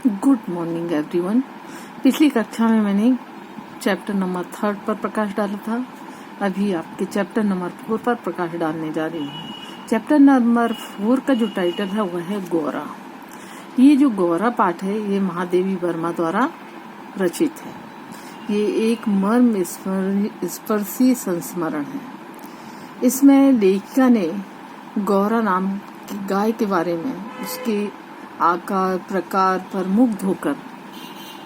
Good morning everyone. पिछली कक्षा में मैंने चैप्टर नंबर 3 पर प्रकाश डाला था। अभी आपके चैप्टर नंबर 4 पर प्रकाश डालने जा रही हूँ। चैप्टर नंबर 4 का जो टाइटल है वह है गौरा। ये जो गौरा पाठ है ये महादेवी वर्मा द्वारा रचित है। ये एक मर्म स्पर्शी संस्मरण है। इसमें लेखिका ने गौरा नाम की गाय के बारे में उसके आकार प्रकार पर मुग्ध होकर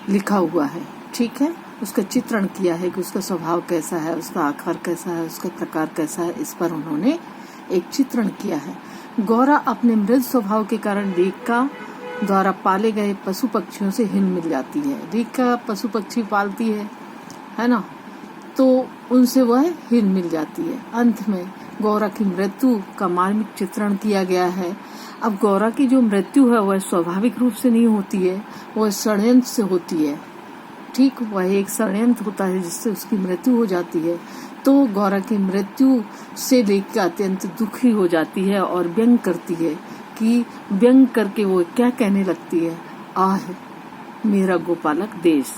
लिखा हुआ है। ठीक है, उसका चित्रण किया है कि उसका स्वभाव कैसा है, उसका आकार कैसा है, उसका प्रकार कैसा है। इस पर उन्होंने एक चित्रण किया है। गौरा अपने मृद स्वभाव के कारण लेखिका द्वारा पाले गए पशु पक्षियों से हिल मिल जाती है। लेखिका पशु पक्षी पालती है ना, तो उनसे वह हिल मिल जाती है। अंत में गौरा की मृत्यु का मार्मिक चित्रण किया गया है। अब गौरा की जो मृत्यु है वह स्वाभाविक रूप से नहीं होती है, वह षड्यंत्र से होती है। ठीक, वह एक षड्यंत्र होता है जिससे उसकी मृत्यु हो जाती है। तो गौरा की मृत्यु से लेकर अत्यंत दुखी हो जाती है और व्यंग करती है कि व्यंग करके वो क्या कहने लगती है, आह मेरा गोपालक देश।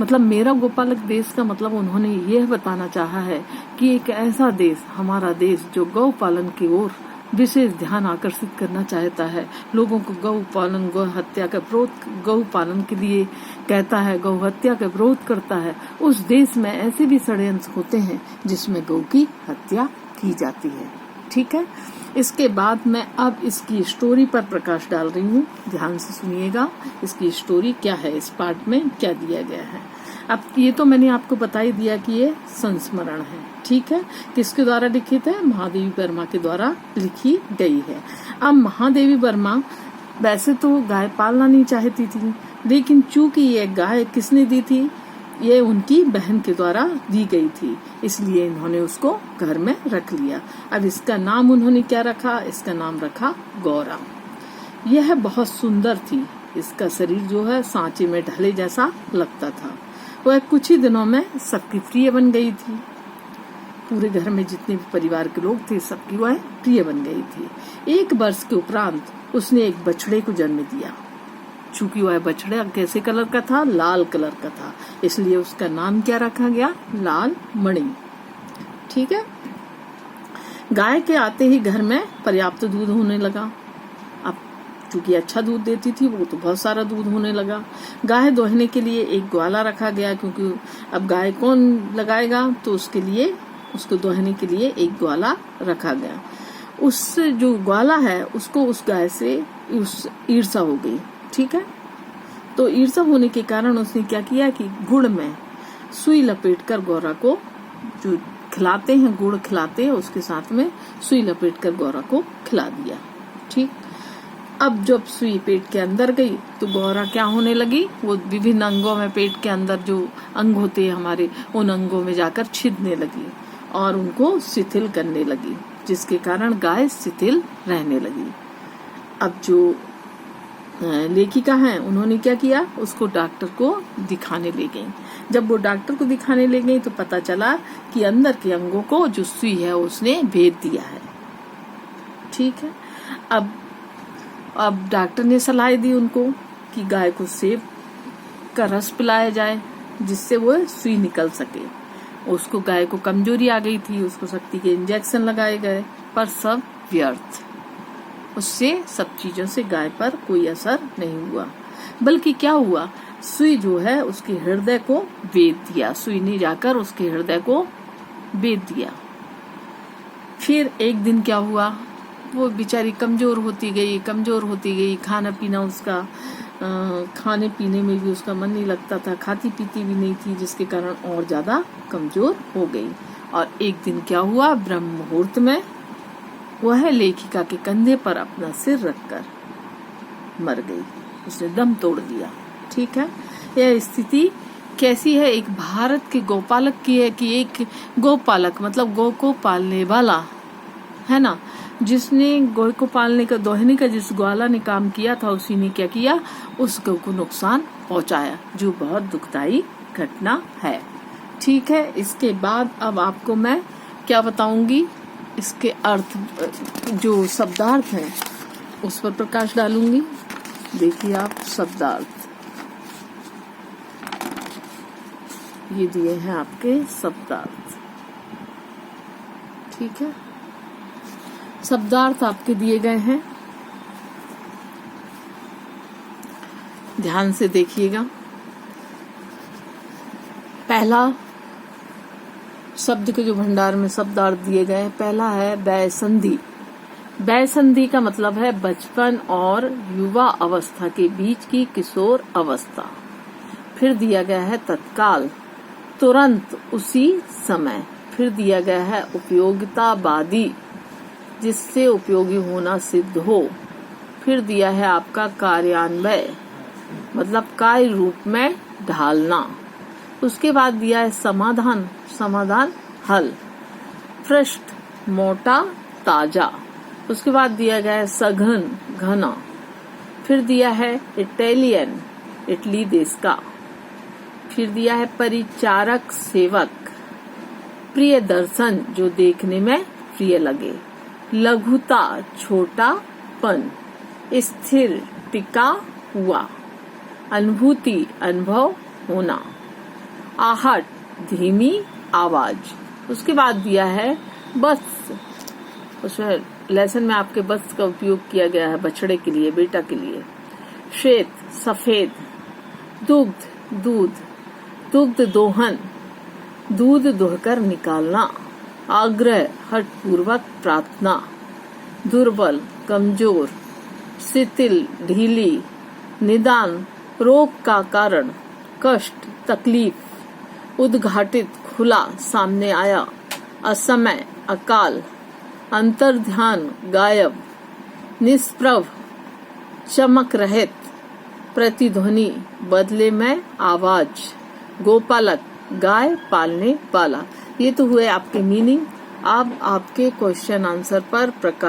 मतलब मेरा गोपालक देश का मतलब उन्होंने यह बताना चाहा है कि एक ऐसा देश, हमारा देश, जो गौ पालन की ओर विशेष ध्यान आकर्षित करना चाहता है, लोगों को गौ पालन गौ हत्या का विरोध, गौ पालन के लिए कहता है, गौ हत्या का विरोध करता है, उस देश में ऐसे भी षड्यंत्र होते हैं जिसमें गौ की हत्या की जाती है। ठीक है, इसके बाद मैं अब इसकी स्टोरी पर प्रकाश डाल रही हूँ। ध्यान से सुनिएगा इसकी स्टोरी क्या है, इस पार्ट में क्या दिया गया है। अब ये तो मैंने आपको बता ही दिया कि ये संस्मरण है। ठीक है, किसके द्वारा लिखित है? महादेवी वर्मा के द्वारा लिखी गई है। अब महादेवी वर्मा वैसे तो गाय पालना नहीं चाहती थी, लेकिन चूंकि ये गाय किसने दी थी? ये उनकी बहन के द्वारा दी गई थी, इसलिए इन्होंने उसको घर में रख लिया। अब इसका नाम उन्होंने क्या रखा? इसका नाम रखा गौरा। यह बहुत सुंदर थी। इसका शरीर जो है सांचे में ढले जैसा लगता था। वह कुछ ही दिनों में सबकी प्रिय बन गई थी। पूरे घर में जितने भी परिवार के लोग थे सबकी वह प्रिय बन गई थी। 1 वर्ष के उपरांत उसने एक बछड़े को जन्म दिया। चूंकि वह बछड़ा कैसे कलर का था? लाल कलर का था, इसलिए उसका नाम क्या रखा गया? लाल मणि। ठीक है, गाय के आते ही घर में पर्याप्त दूध होने लगा। अब चूंकि अच्छा दूध देती थी वो, तो बहुत सारा दूध होने लगा। गाय दोहने के लिए एक ग्वाला रखा गया, क्योंकि अब गाय कौन लगाएगा, तो उसके लिए, उसको दोहने के लिए एक ग्वाला रखा गया। उस जो ग्वाला है उसको उस गाय से ईर्ष्या हो गई। ठीक है, तो ईर्ष्या होने के कारण उसने क्या किया कि गुड़ में सुई लपेटकर गौरा को, जो खिलाते हैं गुड़ खिलाते हैं, उसके साथ में सुई लपेटकर गौरा को खिला दिया। ठीक, अब जब सुई पेट के अंदर गई तो गौरा क्या होने लगी? वो विभिन्न अंगों में, पेट के अंदर जो अंग होते हैं हमारे, उन अंगों में जाकर छिदने लगी और उनको शिथिल करने लगी, जिसके कारण गाय शिथिल रहने लगी। अब जो लेखिका हैं उन्होंने क्या किया? उसको डॉक्टर को दिखाने ले गई। जब वो डॉक्टर को दिखाने ले गई तो पता चला कि अंदर के अंगों को जो सुई है उसने भेद दिया है। ठीक है, अब डॉक्टर ने सलाह दी उनको कि गाय को सेब का रस पिलाया जाए, जिससे वो सुई निकल सके। उसको, गाय को कमजोरी आ गई थी, उसको शक्ति के इंजेक्शन लगाए गए, पर सब व्यर्थ। उससे सब चीजों से गाय पर कोई असर नहीं हुआ, बल्कि क्या हुआ? सुई जो है उसके हृदय को वेध दिया। सुई ने जाकर उसके हृदय को वेध दिया। फिर एक दिन क्या हुआ? वो बेचारी कमजोर होती गई। खाना पीना उसका, खाने पीने में भी उसका मन नहीं लगता था, खाती पीती भी नहीं थी, जिसके कारण और ज्यादा कमजोर हो गई। और एक दिन क्या हुआ? ब्रह्म मुहूर्त में वह लेखिका के कंधे पर अपना सिर रखकर मर गई। उसने दम तोड़ दिया। ठीक है, यह स्थिति कैसी है? एक भारत के गौपालक की है कि एक गौपालक मतलब गौ को पालने वाला है ना, जिसने गौ को पालने का, दोहने का जिस ग्वाला ने काम किया था, उसी ने क्या किया? उस गौ को नुकसान पहुंचाया, जो बहुत दुखदायी घटना है। ठीक है, इसके बाद अब आपको मैं क्या बताऊंगी? इसके अर्थ, जो शब्दार्थ हैं उस पर प्रकाश डालूंगी। देखिए आप शब्दार्थ। ये दिए हैं आपके शब्दार्थ। ठीक है, शब्दार्थ आपके दिए गए हैं, ध्यान से देखिएगा। पहला शब्द के जो भंडार में शब्दार्थ दिए गए हैं, पहला है वयसंधि। वयसंधि का मतलब है बचपन और युवा अवस्था के बीच की किशोर अवस्था। फिर दिया गया है तत्काल, तुरंत, उसी समय। फिर दिया गया है उपयोगितावादी, जिससे उपयोगी होना सिद्ध हो। फिर दिया है आपका कार्यान्वय, मतलब कार्य रूप में ढालना। उसके बाद दिया है समाधान, समाधान हल। पृष्ठ, मोटा, ताजा। उसके बाद दिया गया है सघन, घना। फिर दिया है इटालियन, इटली देश का। फिर दिया है परिचारक, सेवक। प्रिय दर्शन, जो देखने में प्रिय लगे। लघुता, छोटापन। स्थिर, टिका हुआ। अनुभूति, अनुभव होना। आहट, धीमी आवाज। उसके बाद दिया है बत्स, उसमें लेसन में आपके बत्स का उपयोग किया गया है बछड़े के लिए, बेटा के लिए। श्वेत, सफेद। दुग्ध, दूध। दुग्ध दोहन, दूध दोहकर निकालना। आग्रह, हठपूर्वक प्रार्थना। दुर्बल, कमजोर। शिथिल, ढीली। निदान, रोग का कारण। कष्ट, तकलीफ। उद्घाटित, खुला, सामने आया। असमय, अकाल। अंतर्ध्यान, गायब। निष्प्रभ, चमक रहित। प्रतिध्वनि, बदले में आवाज। गोपालक, गाय पालने वाला। ये तो हुए आपके मीनिंग। अब आपके क्वेश्चन आंसर पर प्रकाश